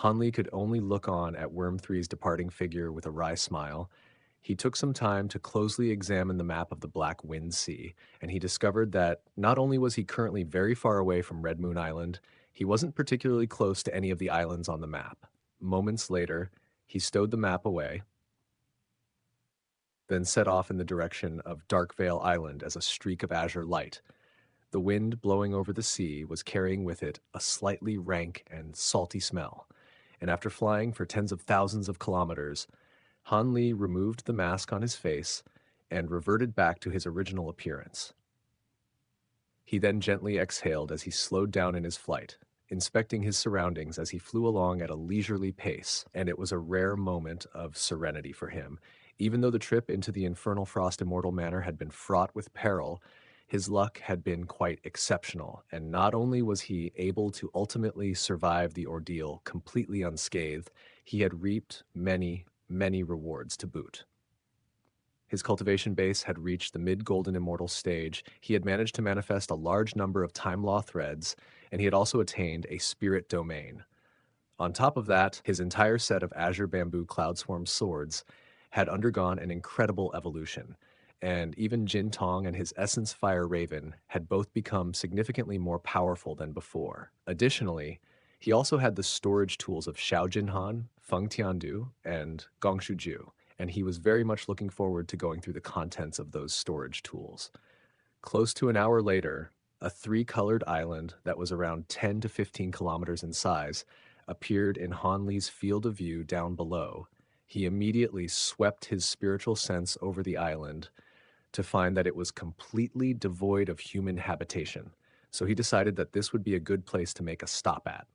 Han Li could only look on at Worm 3's departing figure with a wry smile. He took some time to closely examine the map of the Black Wind Sea, and he discovered that not only was he currently very far away from Red Moon Island, he wasn't particularly close to any of the islands on the map. Moments later, he stowed the map away, then set off in the direction of Darkvale Island as a streak of azure light. The wind blowing over the sea was carrying with it a slightly rank and salty smell, and after flying for tens of thousands of kilometers, Han Li removed the mask on his face and reverted back to his original appearance. He then gently exhaled as he slowed down in his flight, inspecting his surroundings as he flew along at a leisurely pace, and it was a rare moment of serenity for him. Even though the trip into the Infernal Frost Immortal Manor had been fraught with peril, his luck had been quite exceptional, and not only was he able to ultimately survive the ordeal completely unscathed, he had reaped many, many rewards to boot. His cultivation base had reached the mid-golden immortal stage, he had managed to manifest a large number of time law threads, and he had also attained a spirit domain. On top of that, his entire set of azure bamboo cloudswarm swords had undergone an incredible evolution, and even Jin Tong and his Essence Fire Raven had both become significantly more powerful than before. Additionally, he also had the storage tools of Xiao Jinhan, Feng Tiandu, and Gongshu Ju, and he was very much looking forward to going through the contents of those storage tools. Close to an hour later, a three-colored island that was around 10 to 15 kilometers in size appeared in Han Li's field of view down below. He immediately swept his spiritual sense over the island to find that it was completely devoid of human habitation, so he decided that this would be a good place to make a stop at.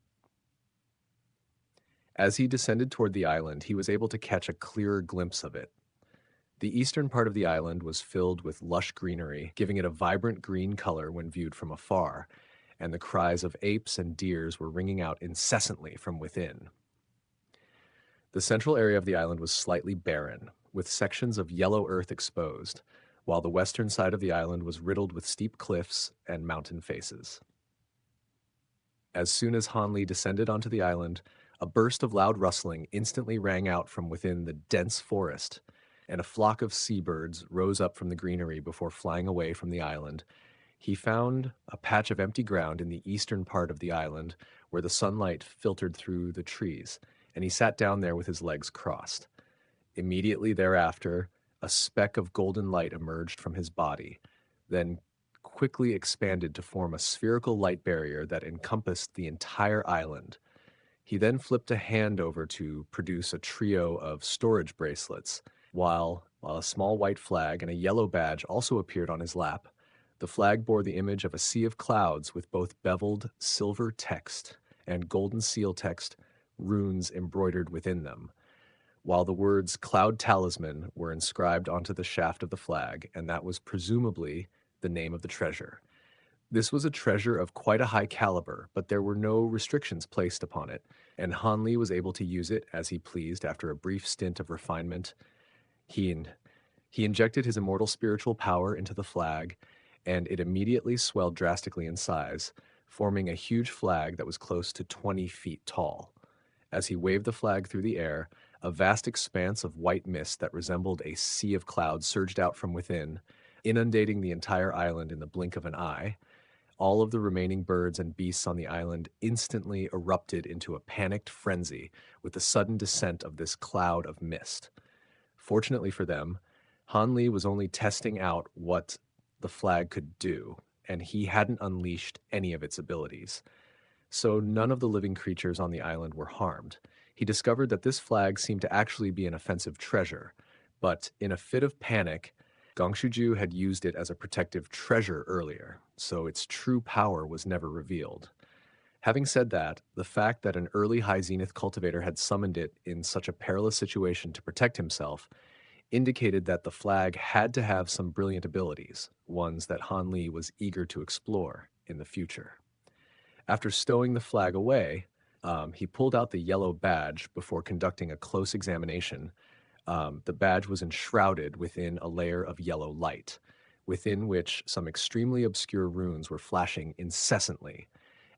As he descended toward the island, he was able to catch a clearer glimpse of it. The eastern part of the island was filled with lush greenery, giving it a vibrant green color when viewed from afar, and the cries of apes and deers were ringing out incessantly from within. The central area of the island was slightly barren, with sections of yellow earth exposed, while the western side of the island was riddled with steep cliffs and mountain faces. As soon as Han Li descended onto the island, a burst of loud rustling instantly rang out from within the dense forest, and a flock of seabirds rose up from the greenery before flying away from the island. He found a patch of empty ground in the eastern part of the island where the sunlight filtered through the trees, and he sat down there with his legs crossed. Immediately thereafter, a speck of golden light emerged from his body, then quickly expanded to form a spherical light barrier that encompassed the entire island. He then flipped a hand over to produce a trio of storage bracelets, while a small white flag and a yellow badge also appeared on his lap. The flag bore the image of a sea of clouds with both beveled silver text and golden seal text runes embroidered within them, while the words Cloud Talisman were inscribed onto the shaft of the flag, and that was presumably the name of the treasure. This was a treasure of quite a high caliber, but there were no restrictions placed upon it, and Han Li was able to use it as he pleased after a brief stint of refinement. He injected his immortal spiritual power into the flag, and it immediately swelled drastically in size, forming a huge flag that was close to 20 feet tall. As he waved the flag through the air, a vast expanse of white mist that resembled a sea of clouds surged out from within, inundating the entire island in the blink of an eye. All of the remaining birds and beasts on the island instantly erupted into a panicked frenzy with the sudden descent of this cloud of mist. Fortunately for them, Han Li was only testing out what the flag could do, and he hadn't unleashed any of its abilities. So none of the living creatures on the island were harmed. He discovered that this flag seemed to actually be an offensive treasure, but in a fit of panic, Gongshuju had used it as a protective treasure earlier, so its true power was never revealed. Having said that, the fact that an early High Zenith cultivator had summoned it in such a perilous situation to protect himself indicated that the flag had to have some brilliant abilities, ones that Han Li was eager to explore in the future. After stowing the flag away, he pulled out the yellow badge before conducting a close examination. The badge was enshrouded within a layer of yellow light, within which some extremely obscure runes were flashing incessantly,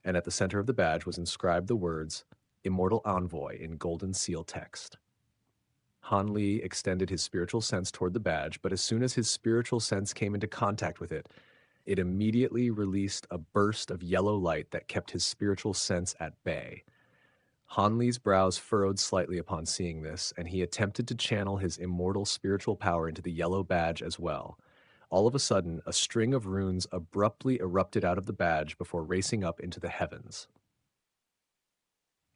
and at the center of the badge was inscribed the words, Immortal Envoy in golden seal text. Han Li extended his spiritual sense toward the badge, but as soon as his spiritual sense came into contact with it, it immediately released a burst of yellow light that kept his spiritual sense at bay. Han Li's brows furrowed slightly upon seeing this, and he attempted to channel his immortal spiritual power into the yellow badge as well. All of a sudden, a string of runes abruptly erupted out of the badge before racing up into the heavens.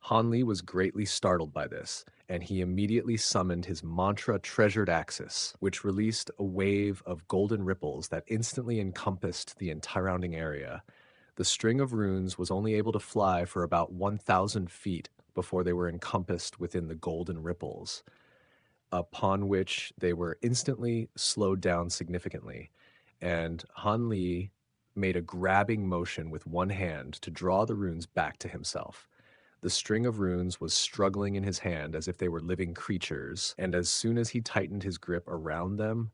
Han Li was greatly startled by this, and he immediately summoned his mantra Treasured Axis, which released a wave of golden ripples that instantly encompassed the entire surrounding area. The string of runes was only able to fly for about 1,000 feet before they were encompassed within the golden ripples, upon which they were instantly slowed down significantly. And Han Li made a grabbing motion with one hand to draw the runes back to himself. The string of runes was struggling in his hand as if they were living creatures, and as soon as he tightened his grip around them,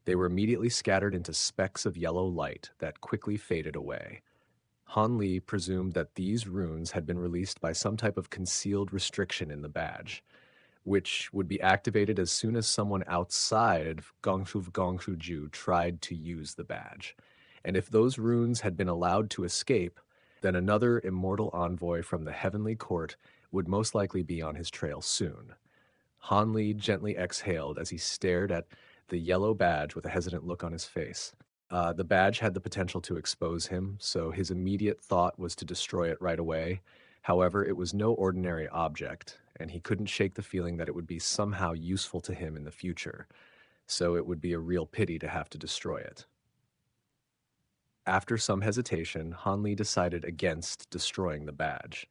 they were immediately scattered into specks of yellow light that quickly faded away. Han Li presumed that these runes had been released by some type of concealed restriction in the badge, which would be activated as soon as someone outside of Gongshu tried to use the badge. And if those runes had been allowed to escape, then another immortal envoy from the heavenly court would most likely be on his trail soon. Han Li gently exhaled as he stared at the yellow badge with a hesitant look on his face. The badge had the potential to expose him, so his immediate thought was to destroy it right away. However, it was no ordinary object, and he couldn't shake the feeling that it would be somehow useful to him in the future, so it would be a real pity to have to destroy it. After some hesitation, Han Li decided against destroying the badge.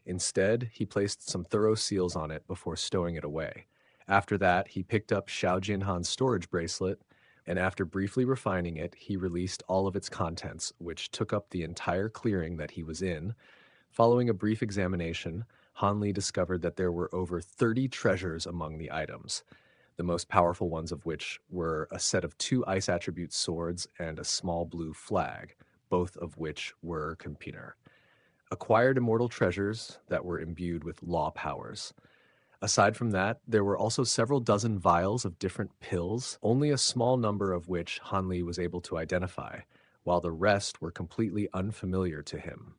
Instead, he placed some thorough seals on it before stowing it away. After that, he picked up Xiao Jinhan's storage bracelet, and after briefly refining it, he released all of its contents, which took up the entire clearing that he was in. Following a brief examination, Han Li discovered that there were over 30 treasures among the items, the most powerful ones of which were a set of 2 ice attribute swords and a small blue flag, both of which were Campiner. Acquired immortal treasures that were imbued with law powers. Aside from that, there were also several dozen vials of different pills, only a small number of which Han Li was able to identify, while the rest were completely unfamiliar to him.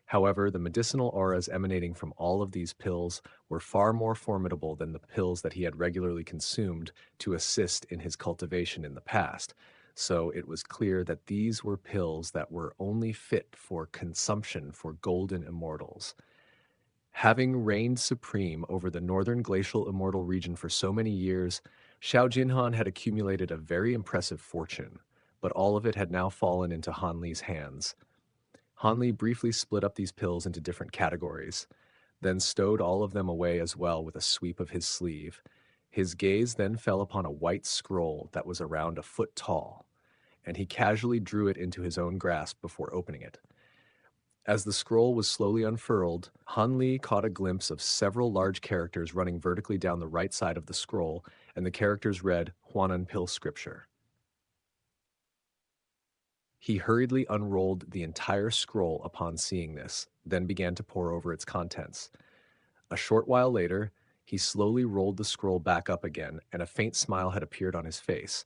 However, the medicinal auras emanating from all of these pills were far more formidable than the pills that he had regularly consumed to assist in his cultivation in the past, so it was clear that these were pills that were only fit for consumption for golden immortals. Having reigned supreme over the northern glacial immortal region for so many years, Xiao Jinhan had accumulated a very impressive fortune, but all of it had now fallen into Han Li's hands. Han Li briefly split up these pills into different categories, then stowed all of them away as well with a sweep of his sleeve. His gaze then fell upon a white scroll that was around a foot tall, and he casually drew it into his own grasp before opening it. As the scroll was slowly unfurled, Han Li caught a glimpse of several large characters running vertically down the right side of the scroll, and the characters read Huanan Pill Scripture. He hurriedly unrolled the entire scroll upon seeing this, then began to pore over its contents. A short while later, he slowly rolled the scroll back up again, and a faint smile had appeared on his face.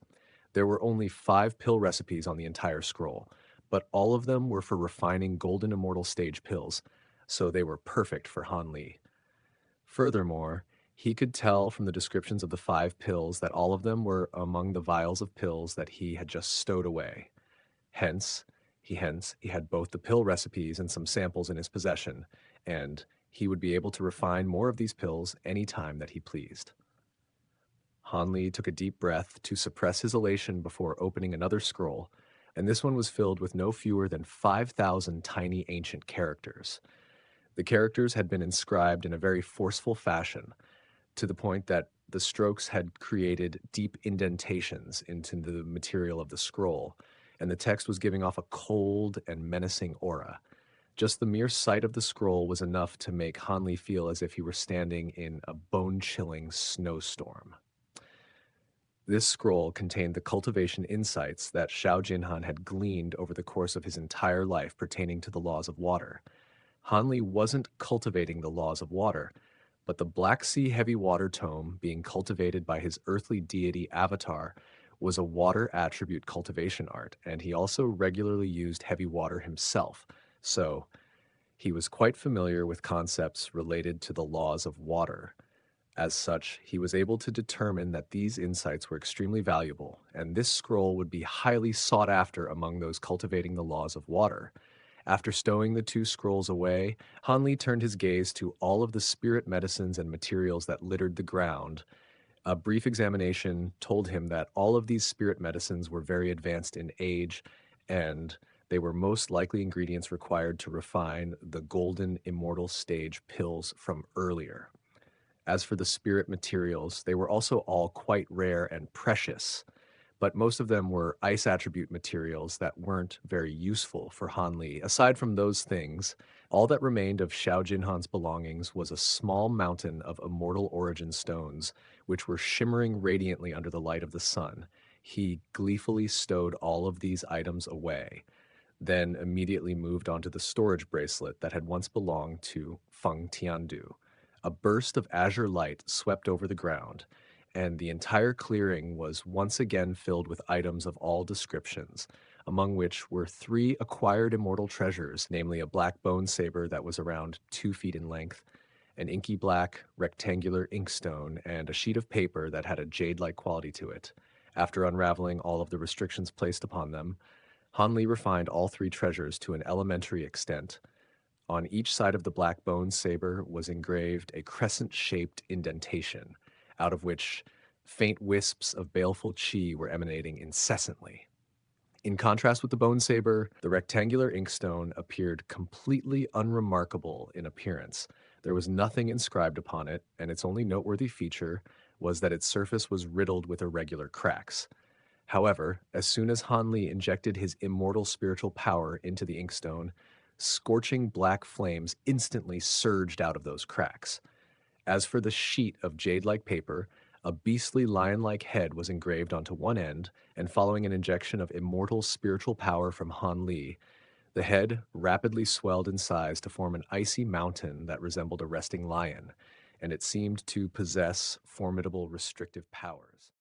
There were only 5 pill recipes on the entire scroll, but all of them were for refining golden immortal stage pills, so they were perfect for Han Li. Furthermore, he could tell from the descriptions of the 5 pills that all of them were among the vials of pills that he had just stowed away. Hence, he had both the pill recipes and some samples in his possession, and he would be able to refine more of these pills any time that he pleased. Han Li took a deep breath to suppress his elation before opening another scroll, and this one was filled with no fewer than 5,000 tiny ancient characters. The characters had been inscribed in a very forceful fashion, to the point that the strokes had created deep indentations into the material of the scroll, and the text was giving off a cold and menacing aura. Just the mere sight of the scroll was enough to make Han Li feel as if he were standing in a bone-chilling snowstorm. This scroll contained the cultivation insights that Xiao Jinhan had gleaned over the course of his entire life pertaining to the laws of water. Han Li wasn't cultivating the laws of water, but the Black Sea heavy water tome being cultivated by his earthly deity Avatar was a water attribute cultivation art, and he also regularly used heavy water himself. So he was quite familiar with concepts related to the laws of water. As such, he was able to determine that these insights were extremely valuable, and this scroll would be highly sought after among those cultivating the laws of water. After stowing the two scrolls away, Hanli turned his gaze to all of the spirit medicines and materials that littered the ground. A brief examination told him that all of these spirit medicines were very advanced in age, and they were most likely ingredients required to refine the golden immortal stage pills from earlier. As for the spirit materials, they were also all quite rare and precious, but most of them were ice attribute materials that weren't very useful for Han Li. Aside from those things, all that remained of Xiao Jinhan's belongings was a small mountain of immortal origin stones, which were shimmering radiantly under the light of the sun. He gleefully stowed all of these items away, then immediately moved on to the storage bracelet that had once belonged to Feng Tiandu. A burst of azure light swept over the ground, and the entire clearing was once again filled with items of all descriptions, among which were three acquired immortal treasures, namely a black bone saber that was around 2 feet in length, an inky black rectangular inkstone, and a sheet of paper that had a jade-like quality to it. After unraveling all of the restrictions placed upon them, Han Li refined all three treasures to an elementary extent. On each side of the black bone saber was engraved a crescent-shaped indentation, out of which faint wisps of baleful chi were emanating incessantly. In contrast with the bone saber, the rectangular inkstone appeared completely unremarkable in appearance. There was nothing inscribed upon it, and its only noteworthy feature was that its surface was riddled with irregular cracks. However, as soon as Han Li injected his immortal spiritual power into the inkstone, scorching black flames instantly surged out of those cracks. As for the sheet of jade-like paper, a beastly lion-like head was engraved onto one end, and following an injection of immortal spiritual power from Han Li, the head rapidly swelled in size to form an icy mountain that resembled a resting lion, and it seemed to possess formidable restrictive powers.